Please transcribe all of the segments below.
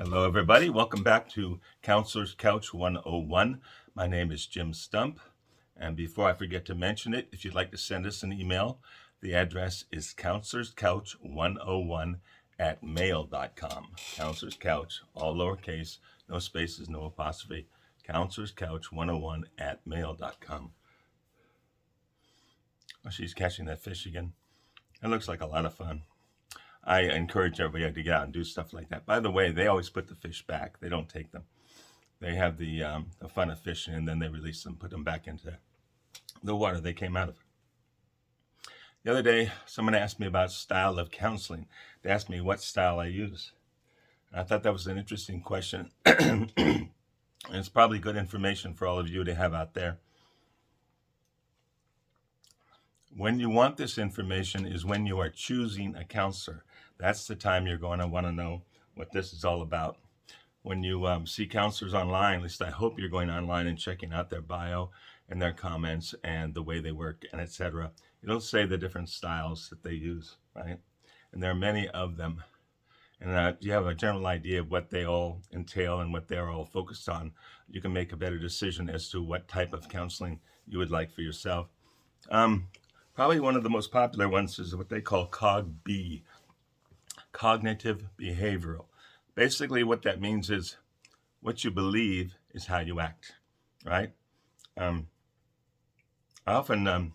Hello, everybody. Welcome back to Counselor's Couch 101. My name is Jim Stump. And before I forget to mention it, if you'd like to send us an email, the address is counselorscouch101@mail.com. Counselor's Couch, all lowercase, no spaces, no apostrophe. Counselorscouch101@mail.com. Oh, she's catching that fish again. It looks like a lot of fun. I encourage everybody to get out and do stuff like that. By the way, they always put the fish back. They don't take them. They have the fun of fishing, and then they release them, put them back into the water they came out of. The other day, someone asked me about style of counseling. They asked me what style I use. And I thought that was an interesting question. And it's probably good information for all of you to have out there. When you want this information is when you are choosing a counselor. That's the time you're going to want to know what this is all about. When you see counselors online, at least I hope you're going online and checking out their bio and their comments and the way they work and etc. It'll say the different styles that they use, right? And there are many of them. And you have a general idea of what they all entail and what they're all focused on. You can make a better decision as to what type of counseling you would like for yourself. Probably one of the most popular ones is what they call COG-B, cognitive behavioral. Basically, what that means is what you believe is how you act, right? I often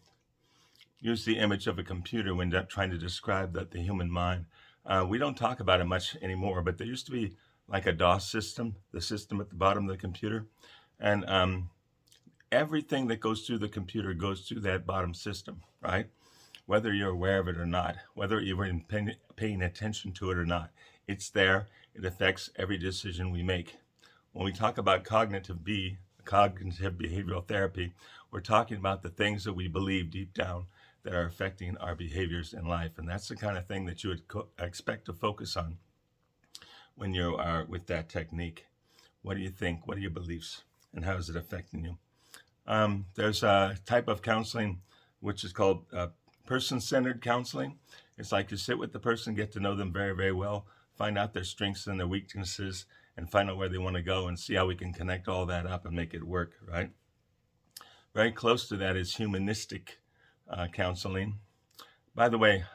use the image of a computer when trying to describe the human mind. We don't talk about it much anymore, but there used to be like a DOS system, the system at the bottom of the computer. And everything that goes through the computer goes through that bottom system, right? Whether you're aware of it or not, whether you're paying attention to it or not, it's there. It affects every decision we make. When we talk about cognitive behavioral therapy, we're talking about the things that we believe deep down that are affecting our behaviors in life. And that's the kind of thing that you would expect to focus on when you are with that technique. What do you think? What are your beliefs? And how is it affecting you? There's a type of counseling which is called person-centered counseling. It's like you sit with the person, get to know them very, very well, find out their strengths and their weaknesses, and find out where they want to go and see how we can connect all that up and make it work, right? Very close to that is humanistic counseling. By the way,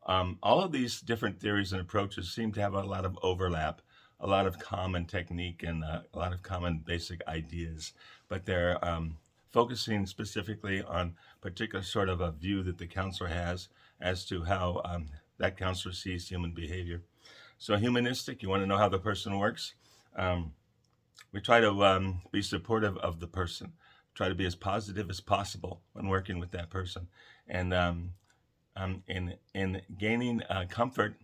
all of these different theories and approaches seem to have a lot of overlap, a lot of common technique, and a lot of common basic ideas, but they're focusing specifically on particular sort of a view that the counselor has as to how that counselor sees human behavior. So humanistic, you want to know how the person works? We try to be supportive of the person, try to be as positive as possible when working with that person. And in gaining comfort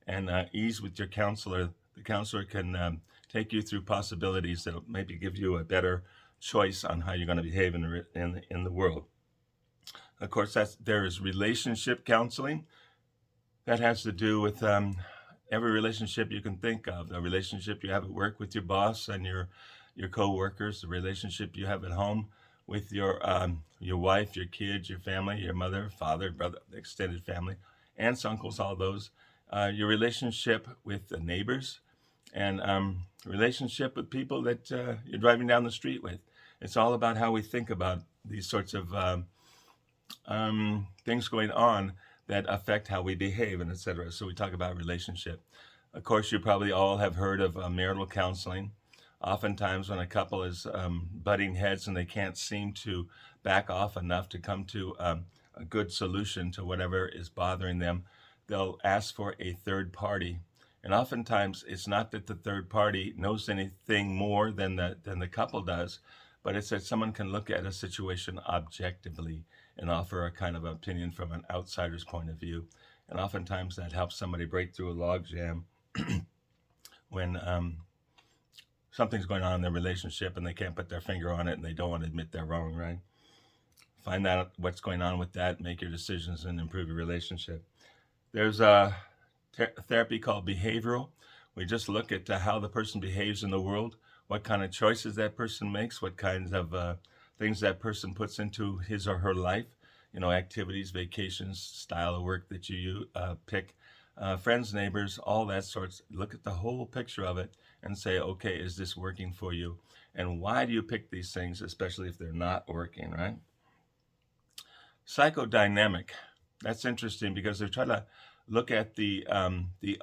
and ease with your counselor, the counselor can take you through possibilities that will maybe give you a better choice on how you're going to behave in the world. Of course, there is relationship counseling. That has to do with every relationship you can think of. The relationship you have at work with your boss and your co-workers, the relationship you have at home with your wife, your kids, your family, your mother, father, brother, extended family, aunts, uncles, all those. Your relationship with the neighbors, and relationship with people that you're driving down the street with. It's all about how we think about these sorts of things going on that affect how we behave and etc. So we talk about relationship. Of course, you probably all have heard of marital counseling. Oftentimes when a couple is butting heads and they can't seem to back off enough to come to a good solution to whatever is bothering them, they'll ask for a third party. And oftentimes it's not that the third party knows anything more than the couple does, but it's that someone can look at a situation objectively and offer a kind of opinion from an outsider's point of view. And oftentimes that helps somebody break through a logjam when something's going on in their relationship and they can't put their finger on it and they don't want to admit they're wrong, right? Find out what's going on with that, make your decisions, and improve your relationship. There's a therapy called behavioral. We just look at how the person behaves in the world, what kind of choices that person makes, what kinds of things that person puts into his or her life, activities, vacations, style of work that you pick, friends, neighbors, all that sorts. Look at the whole picture of it and say, okay, is this working for you? And why do you pick these things, especially if they're not working, right? Psychodynamic. That's interesting because they're trying to look at the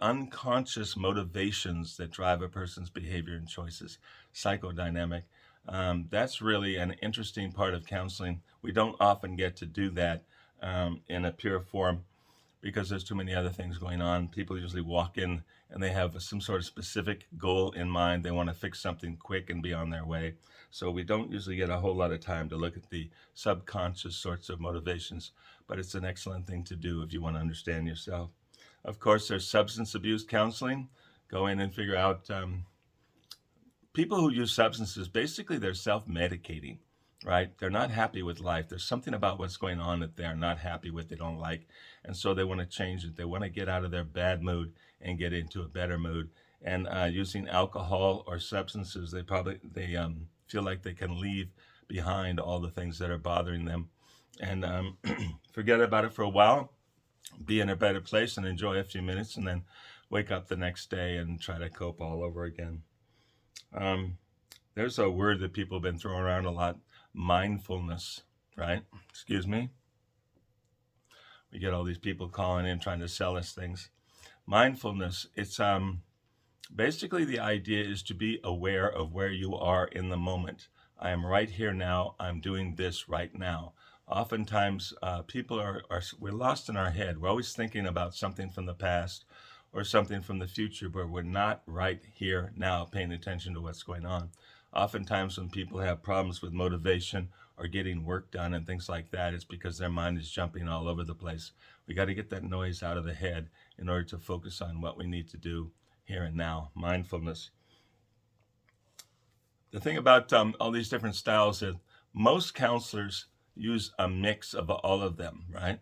unconscious motivations that drive a person's behavior and choices. Psychodynamic. That's really an interesting part of counseling. We don't often get to do that in a pure form because there's too many other things going on. People usually walk in and they have some sort of specific goal in mind. They want to fix something quick and be on their way. So we don't usually get a whole lot of time to look at the subconscious sorts of motivations, but it's an excellent thing to do if you want to understand yourself. Of course, there's substance abuse counseling. Go in and figure out people who use substances, basically they're self-medicating, right? They're not happy with life. There's something about what's going on that they're not happy with, they don't like. And so they want to change it. They want to get out of their bad mood and get into a better mood. And using alcohol or substances, they feel like they can leave behind all the things that are bothering them and forget about it for a while, be in a better place and enjoy a few minutes, and then wake up the next day and try to cope all over again. There's a word that people have been throwing around a lot, mindfulness, right? Excuse me. We get all these people calling in trying to sell us things. Mindfulness, it's basically the idea is to be aware of where you are in the moment. I am right here now. I'm doing this right now. Oftentimes, people we're lost in our head. We're always thinking about something from the past or something from the future, but we're not right here now paying attention to what's going on. Oftentimes when people have problems with motivation or getting work done and things like that, it's because their mind is jumping all over the place. We got to get that noise out of the head in order to focus on what we need to do here and now. Mindfulness. The thing about all these different styles is most counselors use a mix of all of them, right?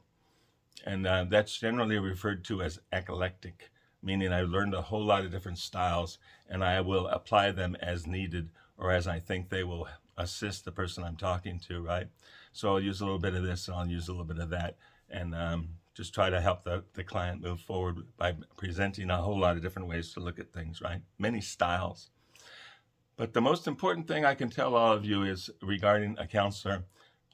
And that's generally referred to as eclectic, meaning I learned a whole lot of different styles and I will apply them as needed or as I think they will assist the person I'm talking to, right? So I'll use a little bit of this and I'll use a little bit of that and just try to help the client move forward by presenting a whole lot of different ways to look at things, right? Many styles. But the most important thing I can tell all of you is regarding a counselor,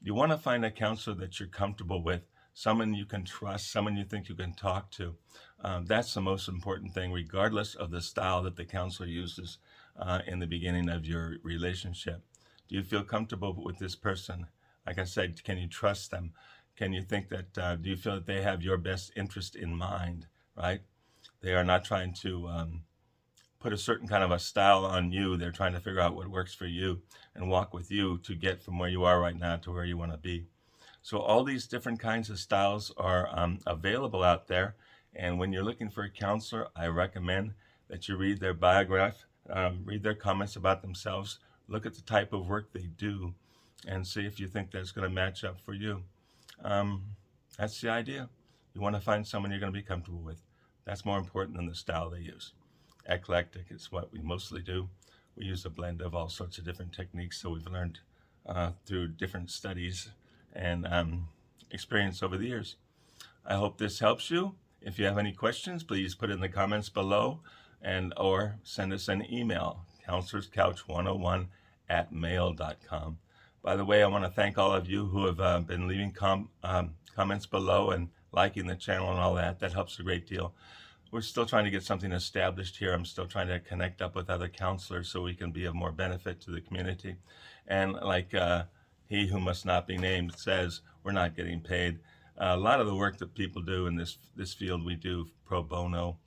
you want to find a counselor that you're comfortable with, someone you can trust, someone you think you can talk to. That's the most important thing, regardless of the style that the counselor uses in the beginning of your relationship. Do you feel comfortable with this person? Like I said, can you trust them? Can you think that, do you feel that they have your best interest in mind, right? They are not trying to put a certain kind of a style on you. They're trying to figure out what works for you and walk with you to get from where you are right now to where you want to be. So all these different kinds of styles are available out there. And when you're looking for a counselor, I recommend that you read their biography, read their comments about themselves, look at the type of work they do, and see if you think that's going to match up for you. That's the idea. You want to find someone you're going to be comfortable with. That's more important than the style they use. Eclectic is what we mostly do. We use a blend of all sorts of different techniques, so we've learned through different studies and experience over the years. I hope this helps you. If you have any questions, please put it in the comments below or send us an email, counselorscouch101@mail.com. By the way, I want to thank all of you who have been leaving comments below and liking the channel and all that. That helps a great deal. We're still trying to get something established here. I'm still trying to connect up with other counselors so we can be of more benefit to the community. And like he who must not be named says, we're not getting paid. A lot of the work that people do in this field, we do pro bono.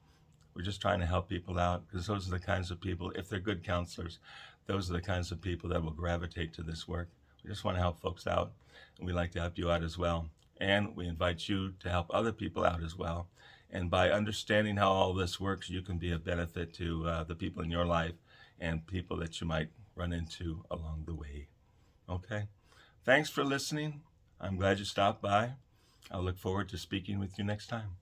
We're just trying to help people out because those are the kinds of people, if they're good counselors, those are the kinds of people that will gravitate to this work. We just want to help folks out, and we like to help you out as well. And we invite you to help other people out as well. And by understanding how all this works, you can be of benefit to the people in your life and people that you might run into along the way. Okay? Thanks for listening. I'm glad you stopped by. I'll look forward to speaking with you next time.